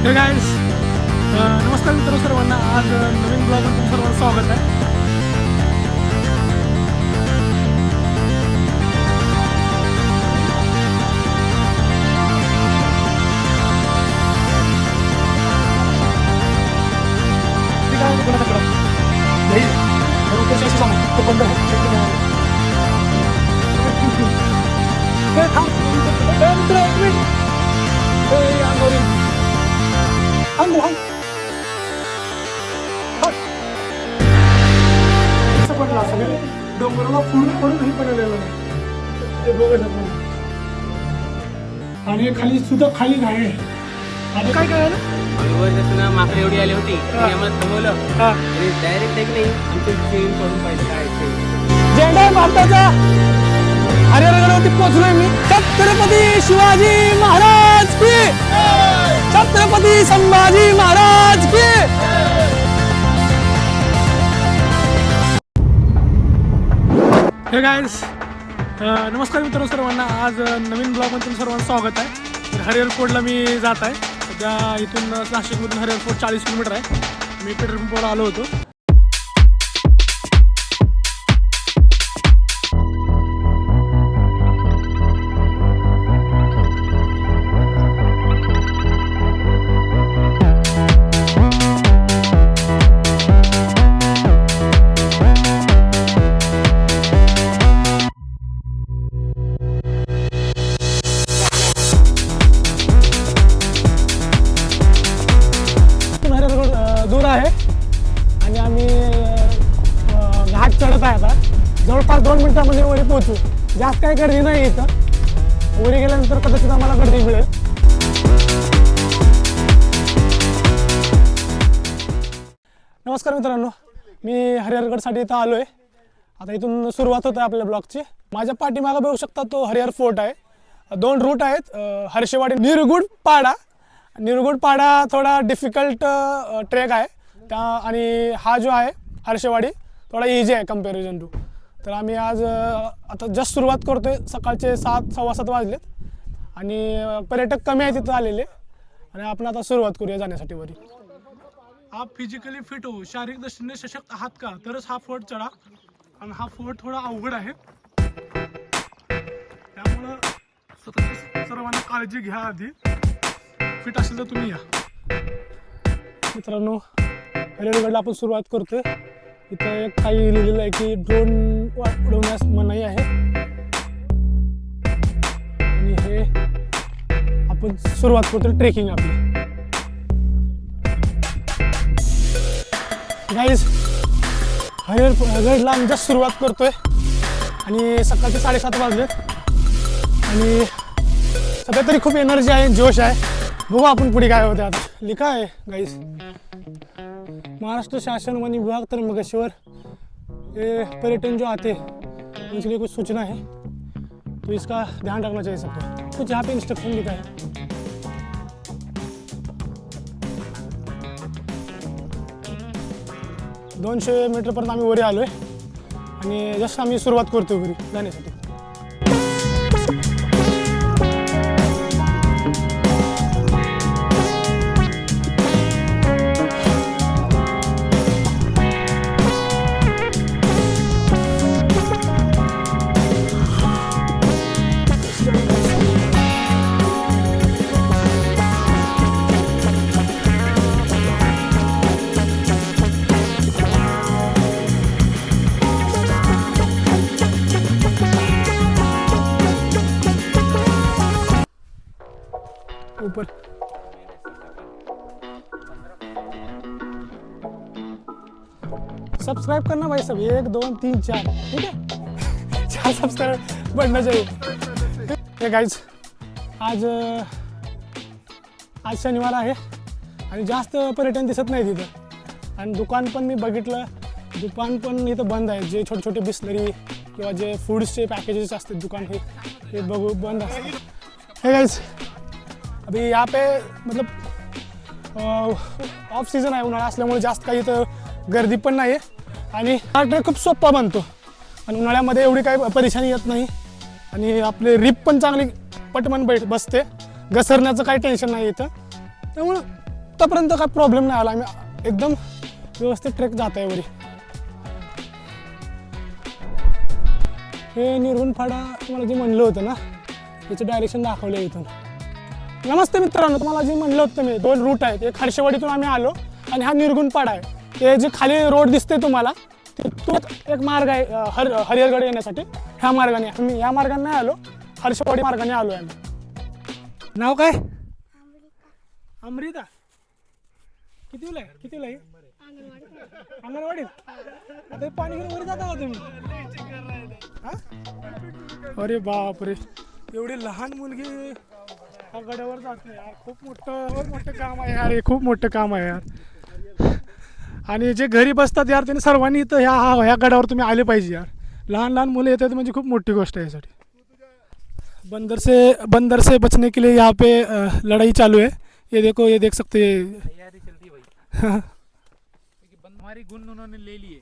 Hey guys नमस्कार मित्र सर्वांना. आज नवीन ब्लॉगमध्ये तुमचं सर्वांचं स्वागत आहे. डोंगराला फोडून हे बनवलेलं ते बघू शकतो. आणि खाली सुद्धा खाली आहे. आणि काय काय ना माकडे एवढी आली होती आम्हाला थांबवलं आणि डायरेक्ट एक नाही आमचं चेन करून पाहिजे काय झेंडा भारताचा हरिहरगडवरती पोहोचलोय मी. छत्रपती शिवाजी महाराज की, छत्रपती संभाजी महाराज की. हे गाइस नमस्कार मित्रांनो सर्वांना. आज नवीन ब्लॉगमध्ये तुमचं सर्वांचं स्वागत आहे. हरिहर फोर्टला मी जात आहे. सध्या इथून नाशिकमधून हरिहर फोर्ट 40 किलोमीटर आहे. मी पेट्रोल पंपावर आलो होतो. दूर आहे आणि आम्ही घाट चढत आहे. आता जवळपास 2 मिनिटांमध्ये वरी पोहोचू. जास्त काही गर्दी नाही इथं. वरी गेल्यानंतर कदाचित आम्हाला गर्दी मिळेल. नमस्कार मित्रांनो, मी हरिहरगडसाठी इथं आलो आहे. आता इथून सुरुवात होत आहे आपल्या ब्लॉगची. माझ्या पाठीमागं बघू शकता तो हरिहर फोर्ट आहे. 2 रूट आहेत, हर्षेवाडी निरगुड पाडा. निरगुड पाडा थोडा डिफिकल्ट ट्रेक आहे त्या, आणि हा जो आहे हर्षेवाडी थोडा इझी आहे कम्पॅरिझन टू. तर आम्ही आज आता जस्ट सुरुवात करतोय. सकाळचे 7 सव्वा 7 वाजलेत आणि पर्यटक कमी आहेत तिथं आलेले. आणि आपण आता सुरुवात करूया जाण्यासाठी वरी. आप फिजिकली फिट हो, शारीरिक दृष्टीने सशक्त आहात का, तरच हा फोर्ट चढा. आणि हा फोर्ट थोडा अवघड आहे, त्यामुळं स्वतःची सर्वांना काळजी घ्या. आधी फिट असेल तर तुम्ही या. मित्रांनो, हरिहरगडला आपण सुरुवात करतोय. इथं एक काही लिहिलेलं आहे की ड्रोन उडवण्यास मनाई आहे. आणि हे आपण सुरुवात करतोय ट्रेकिंग आपली. गाईज, हरिहरगडला आम्ही जस्ट सुरुवात करतोय आणि सकाळचे 7:30 वाजलेत. आणि सध्या तरी खूप एनर्जी आहे, जोश आहे. बघू आपण पुढे काय होते. आता लिखा है गाइस, महाराष्ट्र शासन वन विभाग त्र्यंबकेश्वर ये पर्यटन जो आते हैं उनके लिए कुछ सूचना है, तो इसका ध्यान रखना चाहिए सबको. कुछ यहाँ पे इंस्ट्रक्शन लिखा है. दोनशे मीटरपर्यंत आम्ही वरी आलोय आणि जस्ट आम्ही सुरुवात करतोय वरी जाण्यासाठी. ऊपर सब्सक्राइब करना भाई सब, 1 2 3 4, ठीक है. 4 सब्सक्राइब बढ़ना चाहिए. हे गाइज, आज शनिवार आहे आणि जास्त पर्यटन दिसत नाही तिथं. आणि दुकान पण मी बघितलं, दुकान पण इथं बंद आहे. जे छोटे छोटे बिस्लरी किंवा जे फूड्सचे पॅकेजेस असतात दुकान हे बघू बंद असतात. हे गाइज, अभी यहाँ पे मतलब ऑफ सीझन आहे, उन्हाळा असल्यामुळे जास्त काही इथं गर्दी पण नाही आहे. आणि हा ट्रेक खूप सोपा बनतो आणि उन्हाळ्यामध्ये एवढी काही परेशानी येत नाही. आणि आपले रिप पण चांगली पटमन बसते. घसरण्याचं काही टेन्शन नाही इथं. त्यामुळं आत्तापर्यंत काय प्रॉब्लेम नाही आला, आम्ही एकदम व्यवस्थित ट्रेक जात आहे वरी. हे निर्गुण फाडा तुम्हाला जे म्हणलं होतं ना, याचं डायरेक्शन दाखवलं आहे इथून. नमस्ते मित्रांनो, तुम्हाला जे म्हणलं होतं मी 2 रूट आहेत. एक हर्षवाडीतून आम्ही आलो आणि हा निर्गुण फाडा आहे. ते जे खाली रोड दिसते तुम्हाला, तो एक मार्ग आहे हरिहरगड येण्यासाठी. ह्या मार्गाने आम्ही या मार्गाने नाही आलो, हर्षवाडी मार्गाने आलो आहे आम्ही. नाव काय? अमृता. कितीला आहे? अंगणवाडीत. आता हे पाणी घेऊन वर जाता का तुम्ही? अरे बापरे, एवढी लहान मुलगी ह्या गडावर जाते यार. खूप मोठं काम आहे यार, हे खूप मोठं काम आहे यार. आणि जे घरी बसतात यार, त्यांनी सर्वांनी इथं ह्या गडावर तुम्ही आले पाहिजे यार. लहान मुलं येतात म्हणजे खूप मोठी गोष्ट आहे यासाठी. बंदर से बचने के लिए यहाँ पे लड़ाई चालू है. ये देखो, ये देख सकते हैं. तैयारी चलती है भाई. हमारी गुण उन्होंने ले लिए.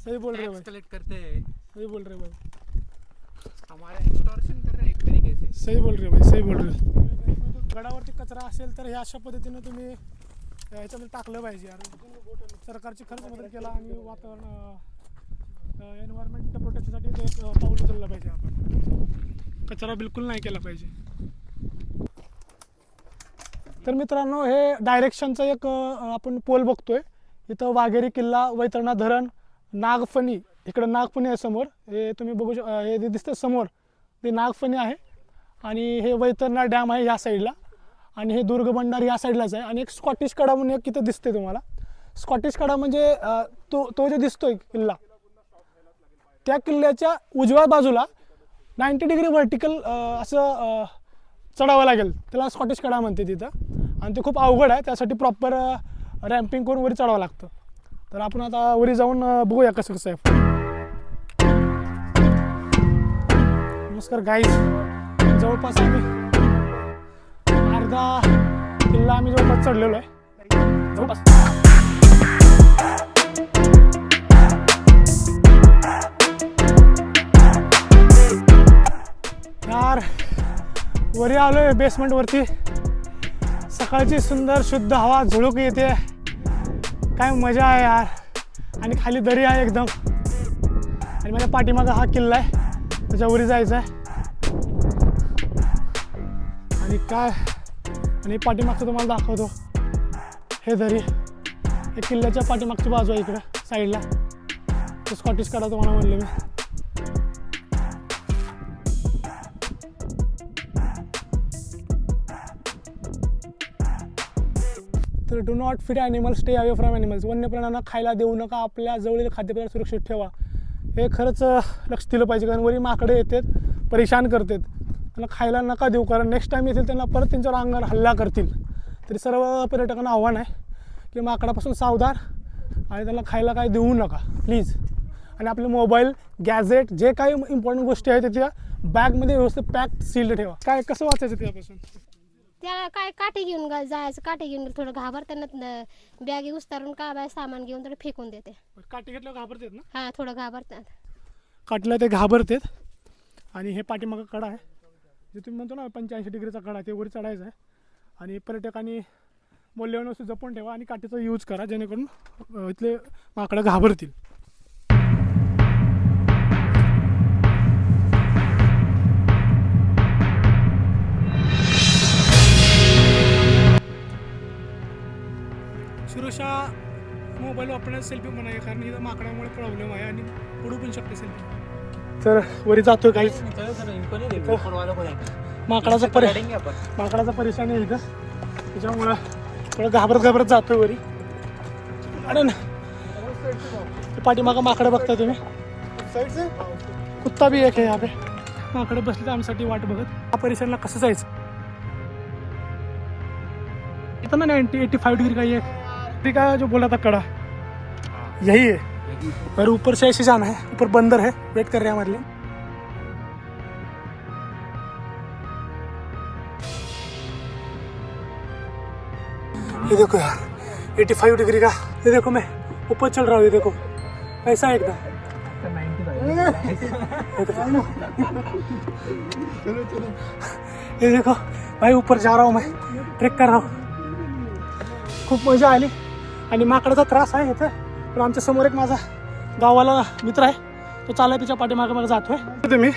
सही बोल रहे हो भाई, कलेक्ट करते हैं. सही बोल रहे हो भाई, हमारा एक्सटॉर्शन कर रहे हैं एक तरीके से. सही बोल रहे हो भाई, सही बोल रहे हो. गडावरती कचरा असेल तर ह्या अशा पद्धतीनं तुम्ही ह्याच्यामध्ये टाकलं पाहिजे यार. सरकारची खरंच मदत केला आणि वातावरण एन्व्हायरमेंट प्रोटेक्शनसाठी ते एक पाऊल उचललं पाहिजे. आपण कचरा बिलकुल नाही केला पाहिजे. तर मित्रांनो, हे डायरेक्शनचं एक आपण पोल बघतोय. इथं वाघेरी किल्ला, वैतरणा धरण, नागफणी. इकडं नागफणी आहे समोर, हे तुम्ही बघू हे जे दिसतं समोर ते नागफणी आहे. आणि हे वैतरणा डॅम आहे या साईडला, आणि हे दुर्ग बंडार या साईडलाच आहे. आणि एक स्कॉटिश कडा म्हणून एक इथं दिसते तुम्हाला. स्कॉटिश कडा म्हणजे तो जो दिसतोय किल्ला, त्या किल्ल्याच्या उजव्या बाजूला 90 डिग्री व्हर्टिकल असं चढावं लागेल. त्याला स्कॉटिश कडा म्हणते तिथं. आणि ते खूप अवघड आहे, त्यासाठी प्रॉपर रॅम्पिंग करून वरी चढावं लागतं. तर आपण आता वरी जाऊन बघूया कसं आहे. नमस्कार गाईज. जवळपास आम्ही अर्धा किल्ला आम्ही जवळपास चढलेलो आहे. जवळपास यार वरी आलो आहे बेसमेंटवरती. सकाळची सुंदर शुद्ध हवा झुळूक येते, काय मजा आहे यार. आणि खाली दरी आहे एकदम. आणि माझ्या पाठीमागं हा किल्ला आहे, त्याच्यावरी जायचं आहे. आणि काय, आणि पाठीमागचं तुम्हाला दाखवतो. हे दरी, हे किल्ल्याच्या पाठीमागची बाजू आहे इकडं साईडला. तो स्कॉटिश कडा तुम्हाला म्हणलं मी. तर do not feed animals, stay away from animals. वन्य प्राण्यांना खायला देऊ नका, आपल्या जवळील खाद्यपदार्थ सुरक्षित ठेवा. हे खरंच लक्ष दिलं पाहिजे, कारण वरी माकडे येतात, परेशान करतात. त्यांना खायला नका देऊ, कारण नेक्स्ट टाईम येतील त्यांना परत त्यांच्यावर अंगावर हल्ला करतील. तरी सर्व पर्यटकांना आव्हान आहे की माकडापासून सावधान, आणि त्यांना खायला काय देऊ नका प्लीज. आणि आपले मोबाईल, गॅजेट, जे काही इम्पॉर्टंट गोष्टी आहेत त्या बॅगमध्ये व्यवस्थित पॅक सील्ड ठेवा. काय कसं वाचायचं त्यापासून? त्याला काय काठी घेऊन जायचं, काठी घेऊन थोडं घाबरताना बॅगी उस्तारून का बाय सामान घेऊन थोडं फेकून देते. काठी घेतल्यावर घाबरतात ना? हा, थोडं घाबरतात. काठीला ते घाबरतात. आणि हे पाठीमागं कडा आहे, जे तुम्ही म्हणतो ना 85 डिग्रीचा कडा, ते वर चढायचं आहे. आणि पर्यटकांनी मौल्यवान वस्तू जपून ठेवा आणि काठीचा यूज करा, जेणेकरून इथले माकडं घाबरतील. सुरक्षा मोबाईल वापरण्यास सेल्फी म्हणाय, कारण इथं माकडामुळे प्रॉब्लेम आहे आणि पडू पण शकते सेल्फी. तर वरी जातोय काहीच. माकडाचा परेशान आहे इथं, त्याच्यामुळं थोडं घाबरत जातोय वरी. आणि पाठीमागं माकडं बघताय तुम्ही, कुत्ता भी एक आहे. यहाँ पे माकडं बसली तर आमच्यासाठी वाट बघत. हा परिसरला कसं जायचं? इतना 85 डिग्री का ये का जो बोला था कड़ा, यही है. और ऊपर से ऐसे जाना है, ऊपर बंदर है, वेट कर रहे हैं हमारे लिए. ये देखो यार 85 डिग्री का, ये देखो मैं ऊपर चल रहा हूँ. ये देखो ऐसा है एकदम. ये देखो भाई, ऊपर जा रहा हूँ मैं, ट्रेक कर रहा हूँ. खूप मजा आली आणि माकडाचा त्रास आहे इथं. पण आमच्या समोर एक माझा गावाला मित्र आहे, तो चालला त्याच्या पाठीमागे मागे जातोय. तुम्ही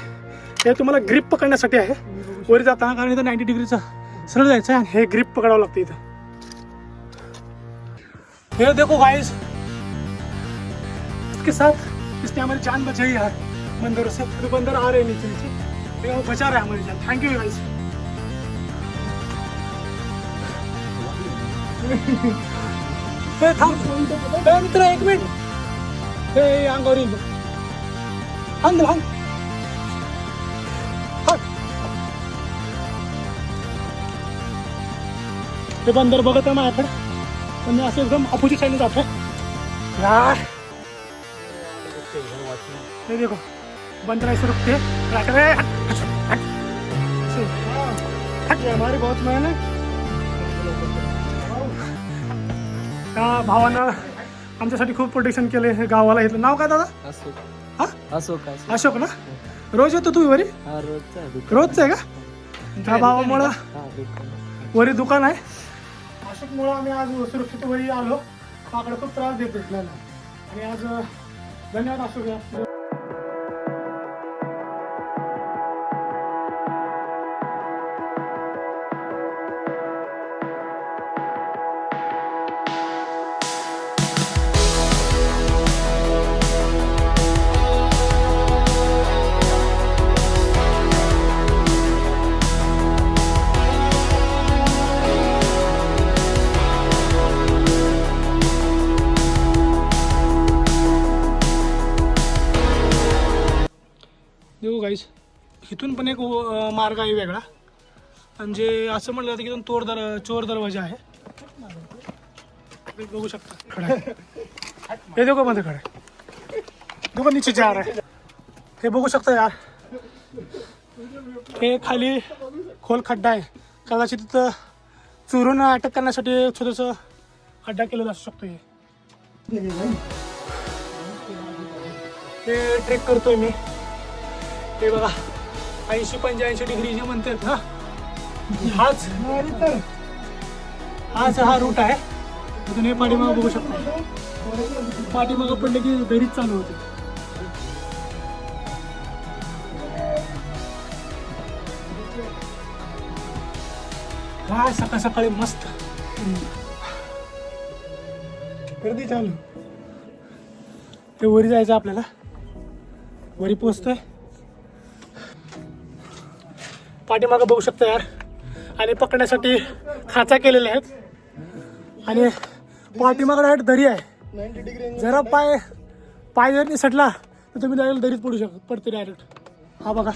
हे तुम्हाला ग्रीप पकडण्यासाठी आहे वर जाताना, कारण इथं 90 डिग्रीचं सरळ जायचं आहे आणि हे ग्रीप पकडावं लागतं इथं. ये देखो गाइस, इसके साथ इसने हमारी जान बचाई यार बंदरों से. तो बंदर आ रहे हैं नीचे नीचे, ये बचा रहे हैं हमारी जान. Thank you guys. थांब मित्र, एक मिनिट. हे अंगावर येईल, हांग हांग. ते बंदर बघत आहे माझ्याकडे, पण मी असं एकदम अपोजिट साईडने जातोय यार. ये देखो बंदर ऐसे रुकते हमारे बहुत मेहनत. त्या भावानं आमच्यासाठी खूप प्रोटेक्शन केले. हे गावाला इथलं नाव काय दादा? हा अशोक अशोक ना. रोज येतो तू वरी? रोजच आहे का? त्या भावामुळं वरी दुकान आहे. अशोकमुळं आम्ही आज सुरक्षित वरी आलो. माकडं खूप त्रास देत आपल्याला आणि आज धन्यवाद अशोक या. देखो गाईस, इथून पण एक मार्ग आहे वेगळा, म्हणजे असं म्हटलं जातं की इथून चोर दरवाजा आहे. बघू शकता खडा आहे. हे देखो मध्ये खडा आहे, देखो नीचे जा रहा है. हे बघू शकता यार, हे खाली खोल खड्डा आहे. कदाचित तिथं चोरून अटक करण्यासाठी छोटंसं खड्डा केलेला असू शकतो. हे ट्रेक करतोय मी. हे बघा 80-85 डिग्री जे म्हणतात ना, हाच हा रूट आहे. तुम्ही पाठीमागं बघू शकता, पाठीमागं पडले की दरीच चालू होते. काय सकाळ सकाळी मस्त गर्दी चालू. ते वरी जायचं आपल्याला, वरी पोचतोय. पाठीमागं बघू शकता यार, आणि पकडण्यासाठी खाचा केलेल्या आहेत आणि पाठीमागं डायरेक्ट दरी आहे. जरा पाय जर निसटला तर तुम्ही डायरेक्ट दरीत पडते डायरेक्ट. हा बघा,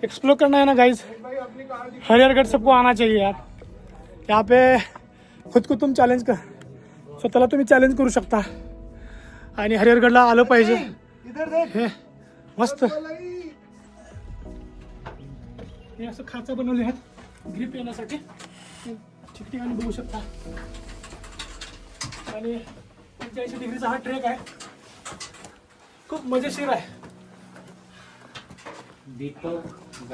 एक्सप्लोर करना है ना गाइस, हरिहरगढ़ सबको आना चाहिए यार. यहाँ पे खुद को तुम चॅलेंज कर, स्वतःला तुम्ही चॅलेंज करू शकता आणि हरिहरगडला आलं पाहिजे. हे मस्त हे असं खाचा बनवले आहेत ग्रिप येण्यासाठी. ठिकठिकाणी बघू शकता. आणि 85 डिग्रीचा हा ट्रेक आहे, खूप मजेशीर आहे.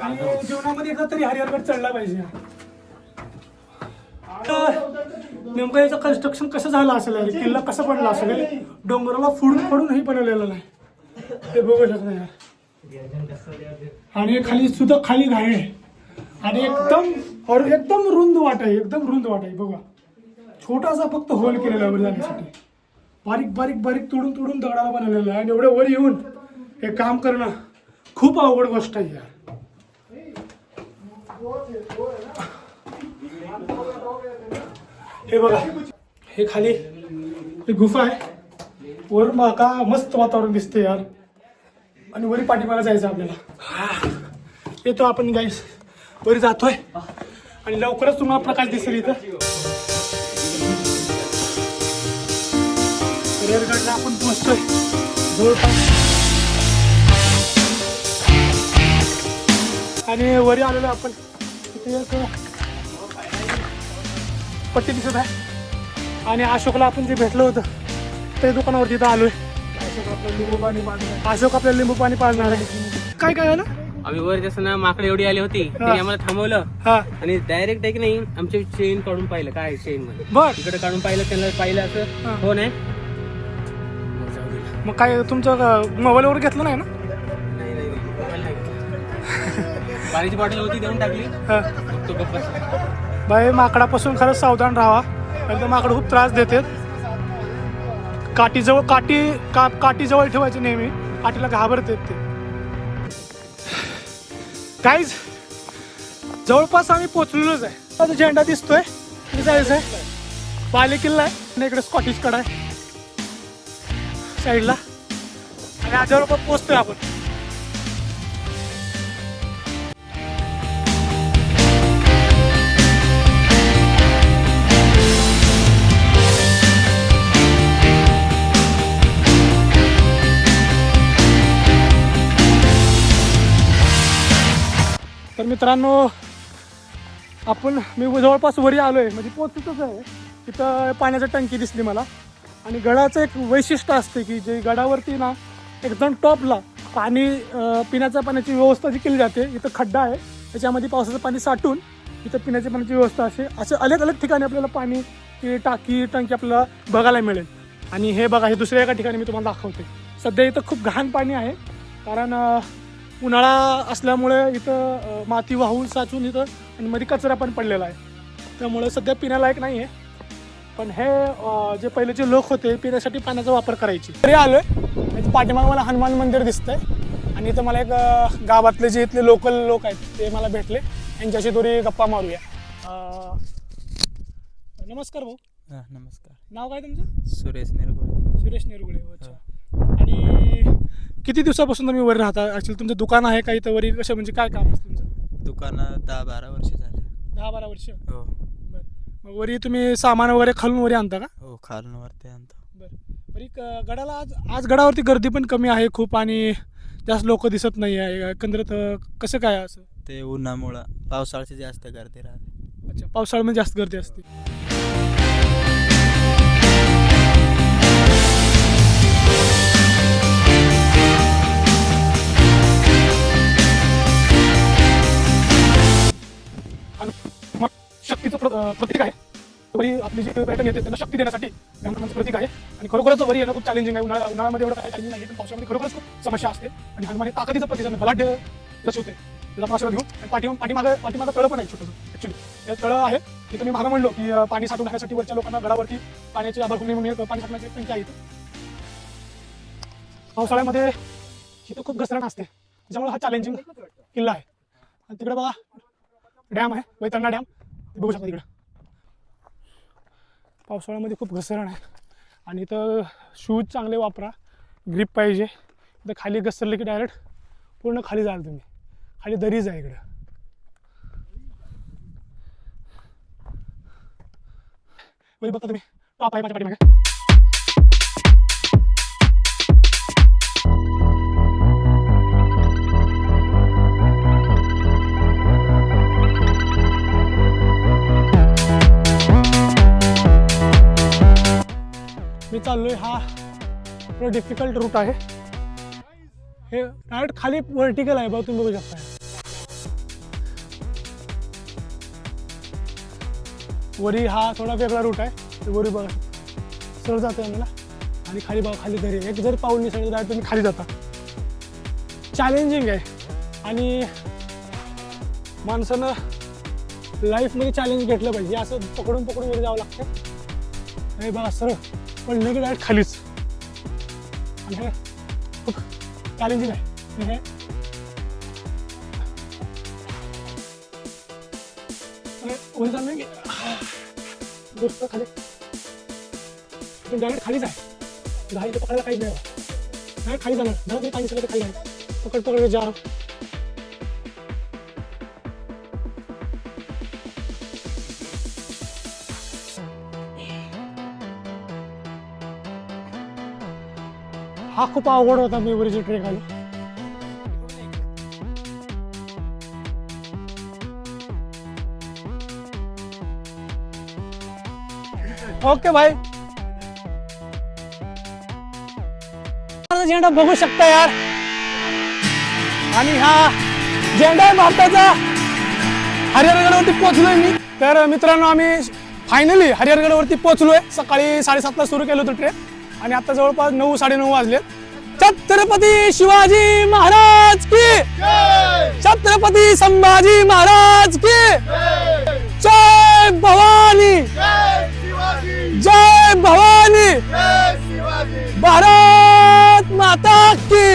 आणि जीवनामध्ये एकदा तरी हरिहरगड चढला पाहिजे. नेमकं याचं कन्स्ट्रक्शन कसं झालं असेल, किल्ला कसा बनला असेल, डोंगराला फोडून हे बनवलेलं नाही. हे बघू शकता यार. आणि खाली घाई आहे आणि एकदम रुंद वाट आहे, एकदम रुंद वाट आहे. बघा, छोटासा फक्त होल केलेला वर जाण्यासाठी. बारीक तोडून दगडाला बनवलेलं आहे आणि एवढ्या वर येऊन हे काम करणं खूप अवघड गोष्ट आहे यार. हे बघा, हे खाली हे गुफा आहे. वर का मस्त वातावरण दिसते यार. आणि वरी पाठीमाला जायचं आपल्याला. येतो आपण गाईस, वरी जातोय आणि लवकरच तुम्हाला प्रकाश दिसेल इथं. हरिहरगडला आपण पोहोचतोय जवळपास. आणि वरी आलेलो आपण. इथे एक पट्टी दिसत आहे आणि अशोकला आपण जे भेटलो होतं ते दुकानावरती इथं आलोय. अशोक आपल्याला लिंबू पाणी पाजणार आहे. काय झालं? आम्ही वर असताना माकडे एवढी आली होती त्यांनी आम्हाला थांबवलं हा आणि डायरेक्ट आहे की नाही आमची चेन काढून पाहिलं काय चेन मध्ये बर तिकडे काढून पाहिलं त्यांना पाहिलं असं कोण आहे मग जाऊ दिलं. मग काय तुमचं मोबाईल वगैरे घेतलं नाही ना? नाही नाही नाही, मोबाईल नाही घेतला. पाण्याची बॉटल होती देऊन टाकली हा. मग तो गप्प बसला. बाई माकडापासून खरंच सावधान राहा. एकदम माकड खूप त्रास देते. काठी जवळ ठेवायची नेहमी, काठीला घाबरते ते. काहीच जवळपास आम्ही पोचलेलोच आहे. आता झेंडा दिसतोय जायचं आहे. बाले किल्ला आहे आणि इकडे स्कॉटिश कडा आहे साईडला आणि आज जवळपास पोचतोय आपण. तर मित्रांनो मी जवळपास वरी आलो आहे, म्हणजे पोचतच आहे. तिथं पाण्याची टंकी दिसली मला. आणि गडाचं एक वैशिष्ट्य असते की जे गडावरती ना एकदम टॉपला पाणी पिण्याच्या पाण्याची व्यवस्था जी केली जाते. इथं खड्डा आहे, त्याच्यामध्ये पावसाचं पाणी साठून इथं पिण्याच्या पाण्याची व्यवस्था असे अलग अलग ठिकाणी आपल्याला पाणी टंकी आपल्याला बघायला मिळेल. आणि हे बघा, हे दुसऱ्या एका ठिकाणी मी तुम्हाला दाखवते. सध्या इथं खूप घाण पाणी आहे, कारण उन्हाळा असल्यामुळे इथं माती वाहून साचून इथं आणि मध्ये कचरा पण पडलेला आहे. त्यामुळे सध्या पिण्यालायक नाही आहे. पण हे जे पहिलेचे लोक होते पिण्यासाठी पाण्याचा वापर करायचे. तरी आलो आहे पाठीमागं मला हनुमान मंदिर दिसतंय आणि इथं मला एक गावातले जे इथले लोकल लोक आहेत ते मला भेटले. यांच्याशी थोडी गप्पा मारूया. नमस्कार भाऊ. नमस्कार. नाव काय तुमचं? सुरेश निरगुळे. सुरेश निरगुळे. अच्छा. आणि किती दिवसापासून तुम्ही वर राहता? ॲक्च्युली तुमचं दुकान आहे का इथं वरी? कसं म्हणजे काय काम असतं तुमचं? दुकानात 10-12 वर्ष झाले. 10-12 वर्ष. हो बरं. मग वरी तुम्ही सामान वगैरे खालून वरी आणता का? हो, खालून वरती आणतो. बरं. वरी गडाला आज गडावरती गर्दी पण कमी आहे खूप आणि जास्त लोक दिसत नाही आहे. एकंदरीत कसं काय असं? ते उन्हामुळं पावसाळ्याची जास्त गर्दी राहते. अच्छा, पावसाळ्यामध्ये जास्त गर्दी असते. शक्तीचं प्रतीक आहे वरी. आपली जी पर्यटन येते त्यांना शक्ती देण्यासाठी हनुमानाचं प्रतीक आहे. आणि खरोखरच वरी येणं खूप चॅलेंजिंग आहे. उन्हाळ्यामध्ये एवढं काही चॅलेंजिंग नाही, पण पावसाळ्यामध्ये खरोखरच खूप समस्या असते. आणि हनुमान हे ताकदीचं प्रतीक आहे, बलाढ्य दर्शवते. त्याचा आपण आशीर्वाद घेऊ. आणि पाठीमागं तळं पण आहे छोटंसं. ॲक्च्युली हे तळं आहे तिथं मी मागं म्हणलो की पाणी साठवून राहण्यासाठी वरच्या लोकांना गडावरती पाण्याची आभारभूमी म्हणून एक पाणी साठवण्याची एक टंकी आहे इथं. पावसाळ्यामध्ये इथं खूप घसरण असते, त्याच्यामुळे हा चॅलेंजिंग किल्ला आहे. आणि तिकडे बघा डॅम आहे, वैतरणा डॅम, ते बघू शकता तिकडे. पावसाळ्यामध्ये खूप घसरण आहे आणि इथं शूज चांगले वापरा, ग्रीप पाहिजे. इथं खाली घसरले की डायरेक्ट पूर्ण खाली जाल तुम्ही. खाली दरीच आहे इकडं. वरी बघता तुम्ही टॉप आहे माझ्या पाठीमागे. मी चाललोय, हा थोडा डिफिकल्ट रूट आहे. हे डायरेक्ट खाली व्हर्टिकल आहे, बघा तुम्ही बघू शकता. वरी हा थोडा वेगळा रूट आहे. वरी बघा सरळ जातोय आम्हाला आणि खाली बघा, खाली दरी. एक जर पाऊल निसरलं डायरेक्ट तुम्ही खाली जाता. चॅलेंजिंग आहे आणि माणसानं लाईफमध्ये चॅलेंज घेतलं पाहिजे. असं पकडून वर जावं लागतं. हे बघा सरळ पडलं की डायरेक्ट खालीच. आणि हे खूप चॅलेंजिंग आहे. हे वर जाणं की गोष्ट खाली डायरेक्ट खालीच आहे. घाई ते पकडायला काहीच नाही. डायरेक्ट खाली जाणार. जरा तरी पाणी सगळं खाली जाणार. पकड जा. हा खूप अवघड होता. मी वरची ट्रेक आलो. ओके भाई. झेंडा बघू शकता यार. आणि हा झेंडा आहे भारताचा. हरिहरगडावरती पोहोचलोय मी. तर मित्रांनो आम्ही फायनली हरिहरगडावरती पोहोचलोय. सकाळी 7:30ला सुरू केलं होतं ट्रेन आणि आता जवळपास 9 साडेनऊ वाजले. छत्रपती शिवाजी महाराज की, छत्रपती संभाजी महाराज की, जय भवानी, जय भवानी, भारत माता की,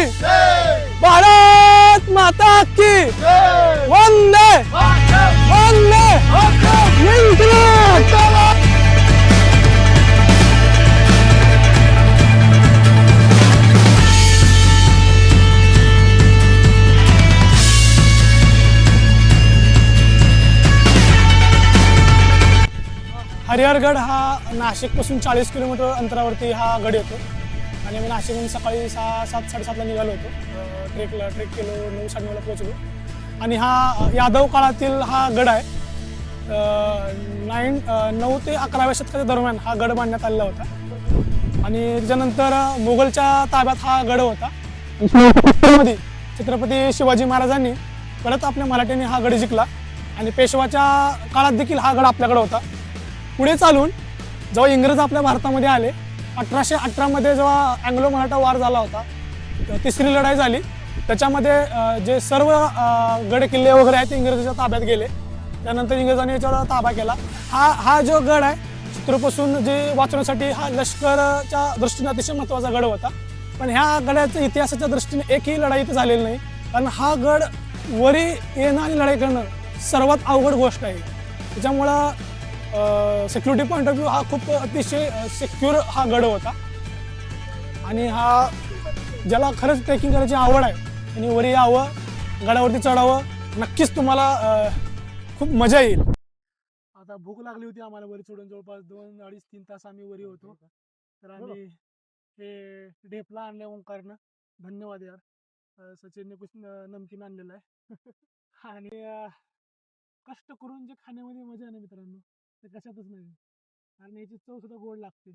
भारत माता की, वंदे वंदे इंकलाब. हरिहरगड हा नाशिकपासून 40 किलोमीटर अंतरावरती हा गड येतो आणि मी नाशिकहून सकाळी 7:30ला निघालो होतो. ट्रेक केलो, 9 साडेनऊला पोहोचलो आणि हा यादव काळातील हा गड आहे. 9 ते 11व्या शतकाच्या दरम्यान हा गड बांधण्यात आलेला होता आणि त्याच्यानंतर मोगलच्या ताब्यात हा गड होता. छत्रपती शिवाजी महाराजांनी परत आपल्या मराठ्यांनी हा गड जिंकला आणि पेशवाच्या काळात देखील हा गड आपल्याकडे होता. पुढे चालून जेव्हा इंग्रज आपल्या भारतामध्ये आले 1818मध्ये जेव्हा अँग्लो मराठा वार झाला होता, तिसरी लढाई झाली, त्याच्यामध्ये जे सर्व गड किल्ले वगैरे आहेत ते इंग्रजांच्या ताब्यात गेले. त्यानंतर इंग्रजांनी याच्यावर ताबा केला. हा जो गड आहे शत्रूपासून जे वाचवण्यासाठी हा लष्कराच्या दृष्टीने अतिशय महत्त्वाचा गड होता. पण ह्या गडाच्या इतिहासाच्या दृष्टीने एकही लढाई इथे झालेली नाही, कारण हा गड वरी येणं आणि लढाई करणं सर्वात अवघड गोष्ट आहे. त्याच्यामुळं सिक्युरिटी पॉईंट ऑफ व्ह्यू हा खूप अतिशय सिक्युअर हा गड होता आणि हा ज्याला खरंच ट्रेकिंग करायची आवड आहे आणि वरी यावं, गडावरती चढावं. नक्कीच तुम्हाला खूप मजा येईल. आता भूक लागली होती आम्हाला वरी चढून जवळपास 2, 2.5, 3 तास आम्ही वरी होतो. तर आम्ही हे ढेपला आणले ओंकारनं. धन्यवाद यार, सचिनने कुछ नमकीन आणलेलं आहे आणि कष्ट करून जे खाण्यामध्ये मजा आहे ना मित्रांनो, ते कशातच नाही. कारण याची चव सुद्धा गोड लागते.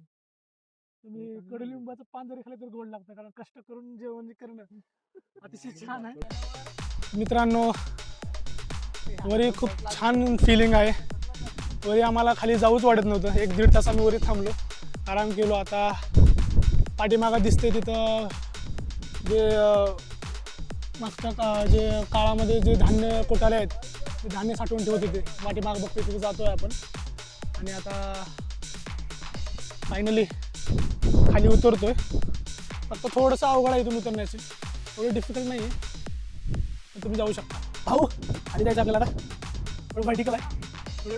तुम्ही कडुलिंबाचं पान जरी खाल्लं तर गोड लागतं, कारण कष्ट करून जेवण करणं अतिशय छान आहे. मित्रांनो वरी खूप छान फिलिंग आहे. वरी आम्हाला खाली जाऊच वाटत नव्हतं. 1-1.5 तास आम्ही वरी थांबलो, आराम केलो. आता पाठीमागं दिसते तिथं जे मागच्या जे काळामध्ये जे धान्य कोठाले आहेत ते धान्य साठवून ठेवत होते. पाठीमागं बघते तिथे जातोय आपण आणि आता फायनली खाली उतरतोय. फक्त थोडंसं अवघड आहे इथून उतरण्याचे, थोडं डिफिकल्ट नाही आहे, तुम्ही जाऊ शकता. भाऊ खाली जायचं आपल्याला, आता थोडं व्हर्टिकल आहे थोडं.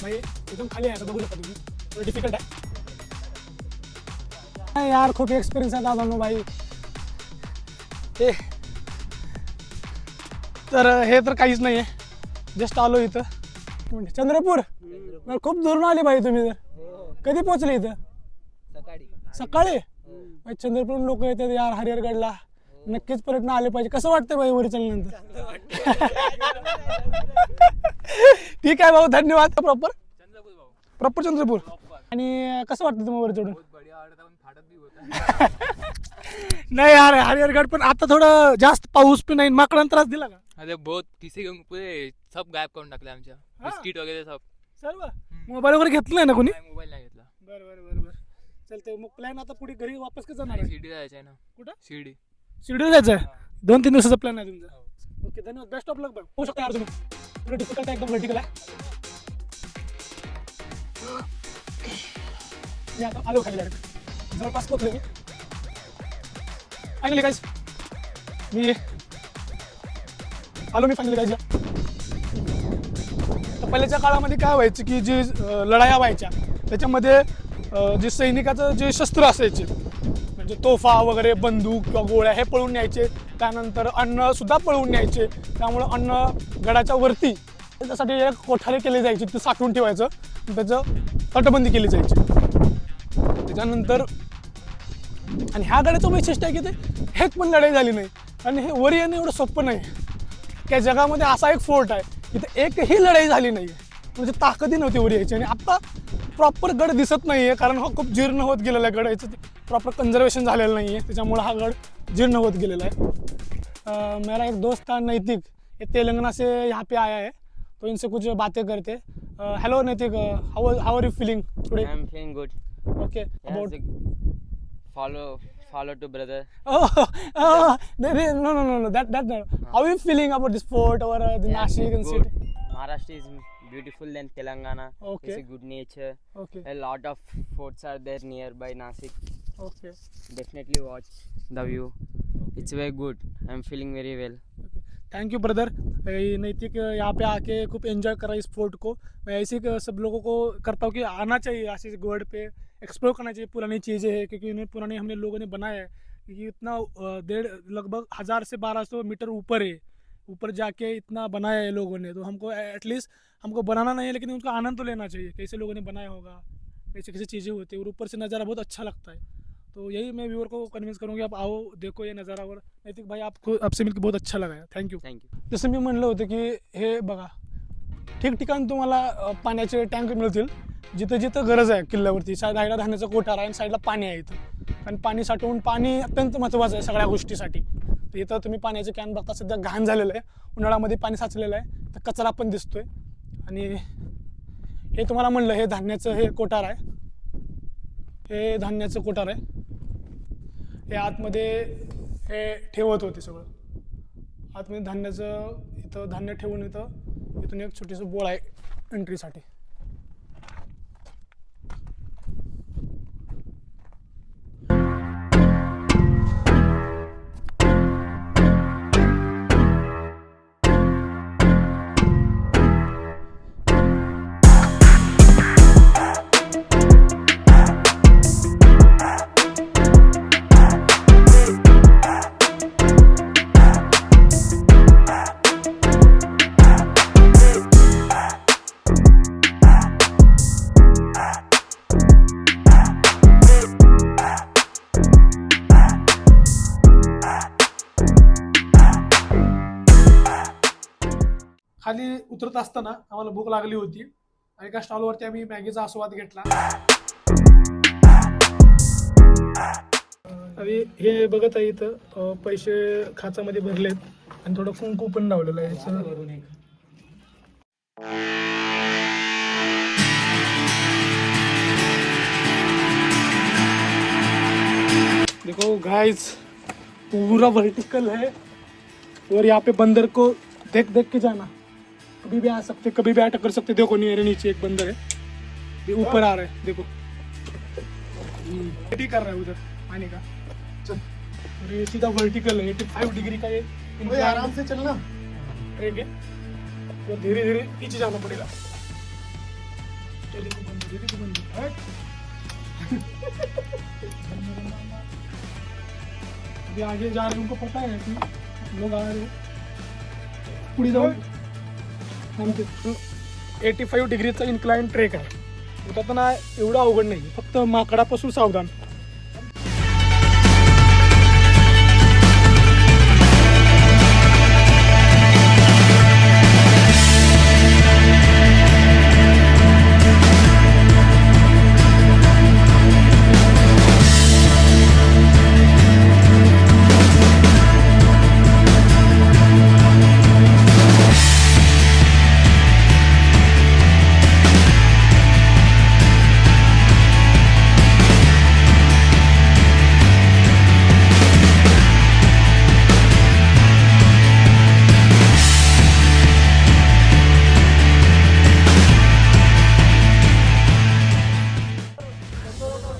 भाई एकदम खाली आहे, बघू शकता तुम्ही, थोडं डिफिकल्ट आहे यार. खूप एक्सपिरियन्स आहे दादा भाई. तर हे तर काहीच नाही आहे, जस्ट आलो इथं. चंद्रपूर खूप दूरून आले भाई तुम्ही. तर कधी पोहोचले इथं? सकाळी. चंद्रपूर लोक येतात यार हरिहरगडला, नक्कीच पर्यटन आले पाहिजे. कसं वाटतं भाई वरी चढल्यानंतर? ठीक आहे भाऊ, धन्यवाद. प्रॉपर चंद्रपूर. आणि कसं वाटतं तुम्हाला वरी चढून? नाही यार हरिहरगड पण आता थोडं जास्त पाऊस पण नाही, माकडांना त्रास दिला का? अरे बहुत किसी पुरे सब गायब करून टाकले आमच्या बिस्किट वगैरे सब. सर्व मोबाईल वगैरे घेतलाय ना कोणी? मोबाईल नाही घेतला. बरं चलते. मग प्लॅन आता पुढे घरी वापस कसं जाणार आहे? शिर्डी जायचं आहे ना. कुठं? शिर्डी जायचं आहे. 2-3 दिवसाचा प्लॅन आहे तुमचा. ओके धन्यवाद, बेस्ट ऑफ लक. बघ होऊ शकता यार तुम्ही. थोडं डिफिकल्ट आहे, एकदम व्हर्टिकल आहे. मी आता आलो खाली डायरेक्ट, जवळपास पोहोचलो मी. फायनली गाईज मी फायनली गाईज. तर पहिल्याच्या काळामध्ये काय व्हायचं की जी लढाया व्हायच्या त्याच्यामध्ये जे सैनिकाचं जे शस्त्र असायचे म्हणजे तोफा वगैरे, बंदूक किंवा गोळ्या हे पळून न्यायचे. त्यानंतर अन्न सुद्धा पळून न्यायचे. त्यामुळं अन्न गडाच्या वरती त्याच्यासाठी एक कोठारे केले जायचे, ते साठवून ठेवायचं, त्याचं तटबंदी केली जायची. त्याच्यानंतर आणि ह्या गडाचं वैशिष्ट्य आहे की ते हेच पण लढाई झाली नाही आणि हे वरी येणं एवढं सोपं नाही. त्या जगामध्ये असा एक फोर्ट आहे की एकही लढाई झाली नाही, म्हणजे ताकदी नव्हती वरी यायची. आणि आता प्रॉपर गड दिसत नाही आहे, कारण हा खूप जीर्ण होत गेलेला आहे गड. याचं प्रॉपर कन्झर्वेशन झालेलं नाही आहे, त्याच्यामुळे हा गड जीर्ण होत गेलेला आहे. मेरा एक दोस्त था नैतिक, ये तेलंगाना से यहाँ पे आया है, तो इनसे कुछ बातें करते. Hello Naitik, how are you feeling today? I'm feeling good. Okay about Follow to brother. no, that how are you feeling about this fort or the Nashik and Good. city? Maharashtra is beautiful than Telangana. Okay. It's a good nature. Okay. A lot of forts are there nearby Nashik. Okay. Definitely watch the view. It's very good. I'm feeling very well. Thank you brother. नैतिक यहाँ पे आके खूब enjoy करा इस fort को. मैं ऐसे ही सब लोगों को करता हूँ कि आना चाहिए ऐसे गोड पे, एक्सप्लोर करना चाहिए पुरानी चीज़ें हैं, क्योंकि उन्हें पुरानी हमने लोगों ने बनाया है. क्योंकि इतना लगभग 1000 से 1200 मीटर ऊपर है, ऊपर जाके इतना बनाया है लोगों ने. तो हमको एटलीस्ट हमको बनाना नहीं है, लेकिन उनका आनंद तो लेना चाहिए, कैसे लोगों ने बनाया होगा, कैसे कैसे चीज़ें होती है, और ऊपर से नज़ारा बहुत अच्छा लगता है. तो यही मैं व्यूअर को कन्विंस करूँगी, आप आओ देखो ये नज़ारा. और नैतिक भाई आपको आपसे मिलकर बहुत अच्छा लगा. Thank you. Thank you. जसं मी म्हणलं होतं की हे बघा, ठिकठिकाणी तुम्हाला पाण्याचे टँक मिळतील, जिथं जिथं गरज आहे किल्ल्यावरती. साईडला धान्याचा कोठार आहे आणि साईडला पाणी आहे इथं, आणि पाणी साठवून, पाणी अत्यंत महत्त्वाचं आहे सगळ्या गोष्टीसाठी. तर इथं तुम्ही पाण्याचे कॅन बघता, सध्या घाण झालेलं आहे, उन्हाळ्यामध्ये पाणी साचलेलं आहे, तर कचरा पण दिसतोय. आणि हे तुम्हाला म्हणलं हे धान्याचं हे कोठार आहे, हे धान्याचं कोठार आहे. हे आतमध्ये हे ठेवत होते सगळं, आतमध्ये धान्याचं. इथं धान्य ठेवून इथून एक छोटीसं बोळ आहे एंट्रीसाठी. खाली उतरत असताना आम्हाला भूक लागली होती, आणि एका स्टॉलवरती आम्ही मॅगीचा आस्वाद घेतला. आणि हे बघत आहे इथं पैसे खाचामध्ये भरलेत, आणि थोडं कुंकू पण लावलेलं आहे. देखो गाइस, पूरा वर्टिकल है, और यहाँ पे बंदर को देख देख के जाना. कभी भी आ सकते, कभी भी अटैक कर सकते. देखो मेरे नीचे एक बंदर है, ये ऊपर आ रहा है, देखो रेडी कर रहा है उधर आने का. चल, और ये सीधा वर्टिकल है, 85 डिग्री का ये. आराम से चलना, ठीक है, तो धीरे धीरे नीचे जाना पड़ेगा. अभी आगे जा रहे हैं, उनको पता है कि लोग आ रहे हैं. पुढे जाऊन 85 डिग्रीचा इन्क्लाइन ट्रेक आहे. उतरताना एवढं अवघड नाही, फक्त माकडापासून सावधान.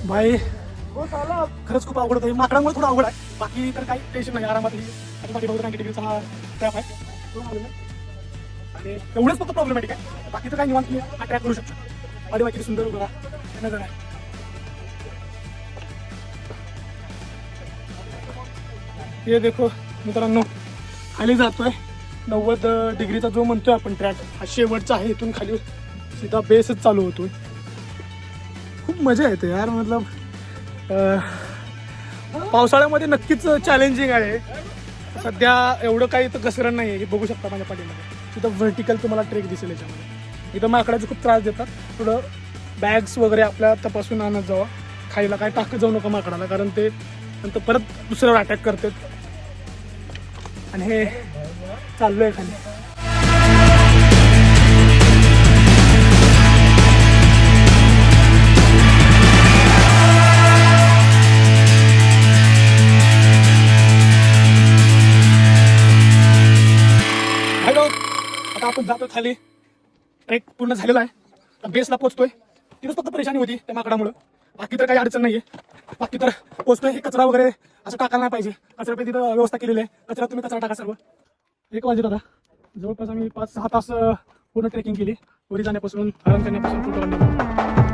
भाई खरंच खूप अवघड होतं. माकडांमुळे थोडं अवघड आहे, बाकी तर काही टेन्शन नाही, आरामात. आता 90 डिग्रीचा हा ट्रॅप आहे, आणि एवढंच फक्त प्रॉब्लेमॅटिक आहे, बाकी तर काही निवांत तुम्ही हा ट्रॅक करू शकता. आणि बाकी सुंदर बघा नजर आहे. हे देखो मित्रांनो, खाली जातोय 90 डिग्रीचा जो म्हणतोय आपण ट्रॅक, हा शेवटचा आहे. इथून खाली सीधा बेसच चालू होतोय. खूप मजा येते यार, मतलब पावसाळ्यामध्ये नक्कीच चॅलेंजिंग आहे. सध्या एवढं काही तर घसरण नाही आहे, हे बघू शकता माझ्या पाठीमध्ये. तिथं व्हर्टिकल तुम्हाला ट्रेक दिसेल. याच्यामध्ये इथं माकडाचे खूप त्रास देतात, थोडं बॅग्स वगैरे आपल्या तपासून आणत जावा. खायला काय टाकत जाऊ नका माकडाला, कारण ते नंतर परत दुसऱ्यावर अटॅक करतात. आणि हे चाललोय खाली. हॅलो, आता आपण जातो खाली. ट्रेक पूर्ण झालेला आहे. बेसला पोहोचतोय. तिथंच फक्त परेशानी होती त्या माकडामुळं. बाकी तर काही अडचण नाहीये. बाकी तर पोहोचतोय. हे कचरा वगैरे असं टाकायला नाही पाहिजे. कचऱ्यापेटी तिथं व्यवस्था केलेली आहे. कचरा तुम्ही कचरा टाका सर्व. 1 वाजले आता. जवळपास आम्ही 5-6 तास पूर्ण ट्रेकिंग केली. वरी जाण्यापासून आराम करण्यापासून फोटो काढण्यापासून.